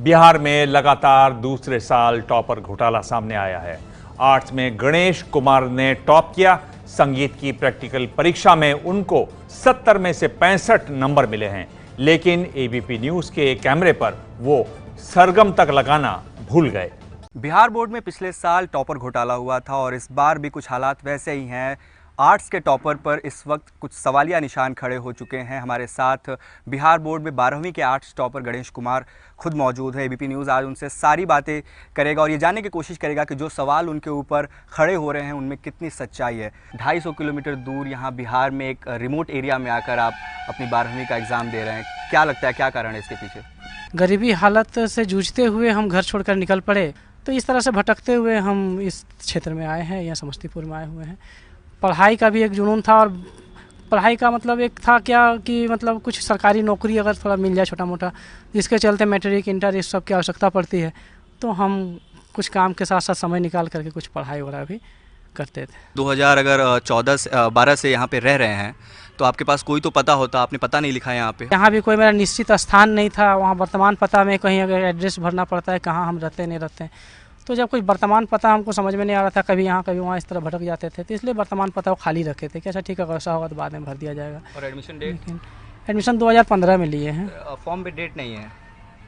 बिहार में लगातार दूसरे साल टॉपर घोटाला सामने आया है। आर्ट्स में गणेश कुमार ने टॉप किया। संगीत की प्रैक्टिकल परीक्षा में उनको 70 में से 65 नंबर मिले हैं, लेकिन एबीपी न्यूज के कैमरे पर वो सरगम तक लगाना भूल गए। बिहार बोर्ड में पिछले साल टॉपर घोटाला हुआ था और इस बार भी कुछ हालात वैसे ही हैं। आर्ट्स के टॉपर पर इस वक्त कुछ सवालिया निशान खड़े हो चुके हैं। हमारे साथ बिहार बोर्ड में 12वीं के आर्ट्स टॉपर गणेश कुमार खुद मौजूद है। एबीपी न्यूज़ आज उनसे सारी बातें करेगा और ये जानने की कोशिश करेगा कि जो सवाल उनके ऊपर खड़े हो रहे हैं उनमें कितनी सच्चाई है। 250 किलोमीटर दूर यहाँ बिहार में एक रिमोट एरिया में आकर आप अपनी 12वीं का एग्ज़ाम दे रहे हैं। क्या लगता है, क्या कारण है इसके पीछे? गरीबी हालत से जूझते हुए हम घर छोड़कर निकल पड़े, तो इस तरह से भटकते हुए हम इस क्षेत्र में आए हैं, यहाँ समस्तीपुर में आए हुए हैं। पढ़ाई का भी एक जुनून था और पढ़ाई का मतलब एक था क्या कि मतलब कुछ सरकारी नौकरी अगर थोड़ा मिल जाए छोटा मोटा, जिसके चलते मैट्रिक इंटर इस सब की आवश्यकता पड़ती है, तो हम कुछ काम के साथ साथ समय निकाल करके कुछ पढ़ाई वगैरह भी करते थे। 2012 से यहाँ पे रह रहे हैं तो आपके पास कोई तो पता होता, आपने पता नहीं लिखा यहाँ पे? यहाँ भी कोई मेरा निश्चित स्थान नहीं था। वहाँ वर्तमान पता में कहीं अगर एड्रेस भरना पड़ता है कहाँ हम रहते नहीं रहते हैं, तो जब कुछ वर्तमान पता हमको समझ में नहीं आ रहा था, कभी यहाँ कभी वहाँ इस तरह भटक जाते थे, तो इसलिए वर्तमान पता वो खाली रखे थे कि अच्छा ठीक है, अगर ऐसा होगा तो बाद में भर दिया जाएगा। और एडमिशन डेट? एडमिशन 2015 में लिए हैं। फॉर्म पे डेट नहीं है?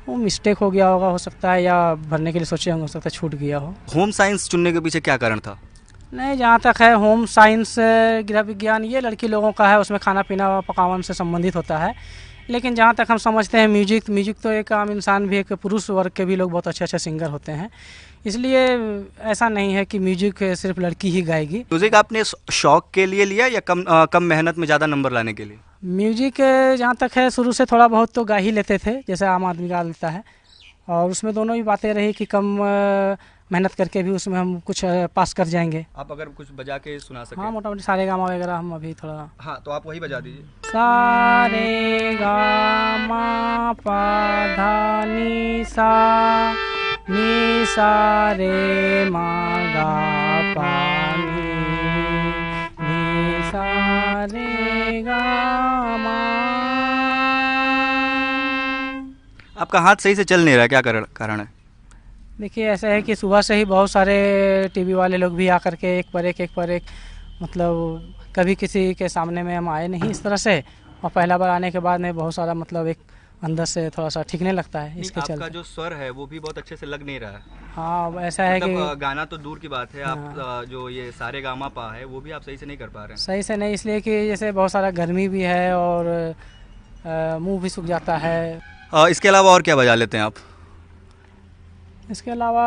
वो मिस्टेक हो गया होगा, हो सकता है, या भरने के लिए सोचे होंगे, हो सकता है छूट गया हो। होम साइंस चुनने के पीछे क्या कारण था? नहीं, जहाँ तक है होम साइंस गृह विज्ञान ये लड़की लोगों का है, उसमें खाना पीना पकावन से संबंधित होता है। लेकिन जहाँ तक हम समझते हैं म्यूजिक तो एक आम इंसान भी, एक पुरुष वर्ग के भी लोग बहुत अच्छे अच्छे सिंगर होते हैं, इसलिए ऐसा नहीं है कि म्यूजिक सिर्फ लड़की ही गाएगी। म्यूजिक आपने शौक के लिए लिया या कम मेहनत में ज़्यादा नंबर लाने के लिए? म्यूजिक जहाँ तक है शुरू से थोड़ा बहुत तो गा ही लेते थे, जैसे आम आदमी गा लेता है, और उसमें दोनों ही बातें रही कि कम मेहनत करके भी उसमें हम कुछ पास कर जाएंगे। आप अगर कुछ बजा के सुना सकें? हाँ, मोटा मोटी सारे गामा वगैरह हम अभी थोड़ा। हाँ, तो आप वही बजा दीजिए। सारे गामा पा धा नी सा रे मा गा पा नी सा रे गा मा। आपका हाथ सही से चल नहीं रहा, क्या कारण है? देखिए, ऐसा है कि सुबह से ही बहुत सारे टीवी वाले लोग भी आकर के एक पर एक मतलब कभी किसी के सामने में हम आए नहीं इस तरह से, और पहला बार आने के बाद में बहुत सारा मतलब एक अंदर से थोड़ा सा ठीकने लगता है इसके चलते। आपका जो स्वर है वो भी बहुत अच्छे से लग नहीं रहा है। हाँ, ऐसा है कि गाना तो दूर की बात है, आप जो ये सारे गामा पा है वो भी आप सही से नहीं कर पा रहे हैं। सही से नहीं, इसलिए कि जैसे बहुत सारा गर्मी भी है और मुंह भी सूख जाता है। इसके अलावा और क्या बजा लेते हैं आप? इसके अलावा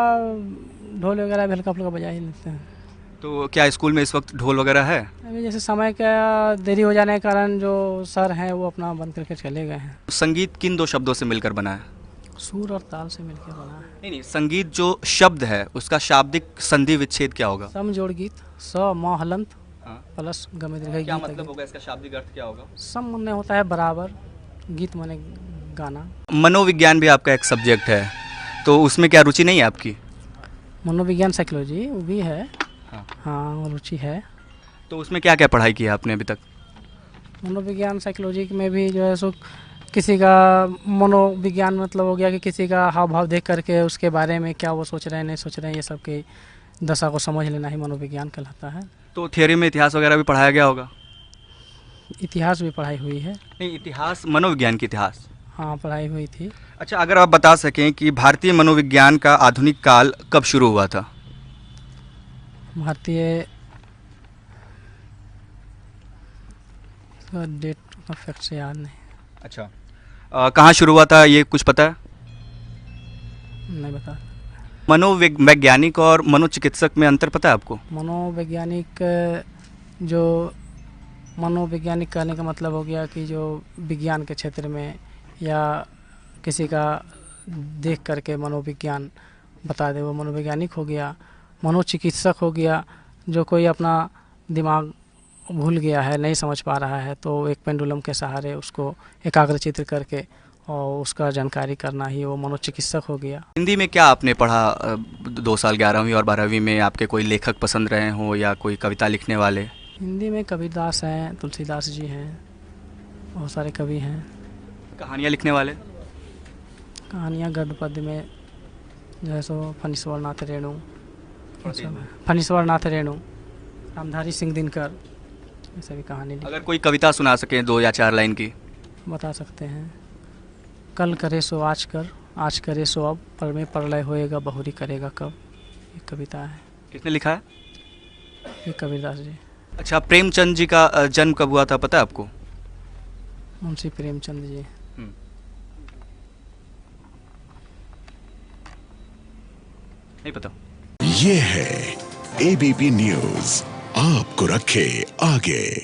ढोल वगैरह भी हल्का फुल्का बजा ही लेते हैं। तो क्या स्कूल में इस वक्त ढोल वगैरह है? अभी जैसे समय का देरी हो जाने के कारण जो सर हैं वो अपना बंद करके चले गए हैं। संगीत किन दो शब्दों से मिलकर बना है? सुर और ताल से मिलकर बना है। नहीं, संगीत जो शब्द है उसका शाब्दिक संधि विच्छेद क्या होगा? सम जोड़ गीत, स म हलंत प्लस गमे दीर्घ। क्या मतलब होगा इसका शाब्दिक अर्थ क्या होगा? सम माने होता है बराबर, गीत माने गाना। मनोविज्ञान भी आपका एक सब्जेक्ट है, तो उसमें क्या रुचि नहीं है आपकी? मनोविज्ञान साइकोलॉजी वो भी है। हाँ, रुचि है। तो उसमें क्या क्या पढ़ाई की है आपने अभी तक? मनोविज्ञान साइकोलॉजी में भी जो है सो किसी का मनोविज्ञान मतलब हो गया कि किसी का हाव भाव देख करके उसके बारे में क्या वो सोच रहे हैं नहीं सोच रहे हैं, ये सब की दशा को समझ लेना ही मनोविज्ञान कहलाता है। तो थियोरी में इतिहास वगैरह भी पढ़ाया गया होगा? इतिहास भी पढ़ाई हुई है। नहीं, इतिहास मनोविज्ञान की इतिहास? हाँ, पढ़ाई हुई थी। अच्छा, अगर आप बता सकें कि भारतीय मनोविज्ञान का आधुनिक काल कब शुरू हुआ था? भारतीय डेट का फैक्ट से याद नहीं। अच्छा, कहाँ शुरू हुआ था ये कुछ पता है? नहीं बता। मनोवैज्ञानिक और मनोचिकित्सक में अंतर पता है आपको? मनोवैज्ञानिक जो मनोवैज्ञानिक कहने का मतलब हो गया कि जो विज्ञान के क्षेत्र में या किसी का देख करके मनोविज्ञान बता दे वो मनोवैज्ञानिक हो गया। मनोचिकित्सक हो गया जो कोई अपना दिमाग भूल गया है, नहीं समझ पा रहा है, तो एक पेंडुलम के सहारे उसको एकाग्रचित्र करके और उसका जानकारी करना ही वो मनोचिकित्सक हो गया। हिंदी में क्या आपने पढ़ा 2 साल 11वीं और 12वीं में? आपके कोई लेखक पसंद रहे हो या कोई कविता लिखने वाले? हिंदी में कबीरदास हैं, तुलसीदास जी हैं, बहुत सारे कवि हैं। कहानियाँ लिखने वाले? कहानियाँ गद्य पद्य में जो है सो फणीश्वर नाथ रेणु, फणीश्वर नाथ रेणु, रामधारी सिंह दिनकर, ये सभी कहानी अगर कोई कविता सुना सकें 2 या 4 लाइन की। बता सकते हैं। कल करे सो आज करे सो अब, पर में प्रलय होएगा बहुरी करेगा कब। ये कविता है। किसने लिखा है? ये कबीरदास जी। अच्छा, प्रेमचंद जी का जन्म कब हुआ था पता है आपको? मुंशी प्रेमचंद जी नहीं पता। ये है एबीपी न्यूज, आपको रखे आगे।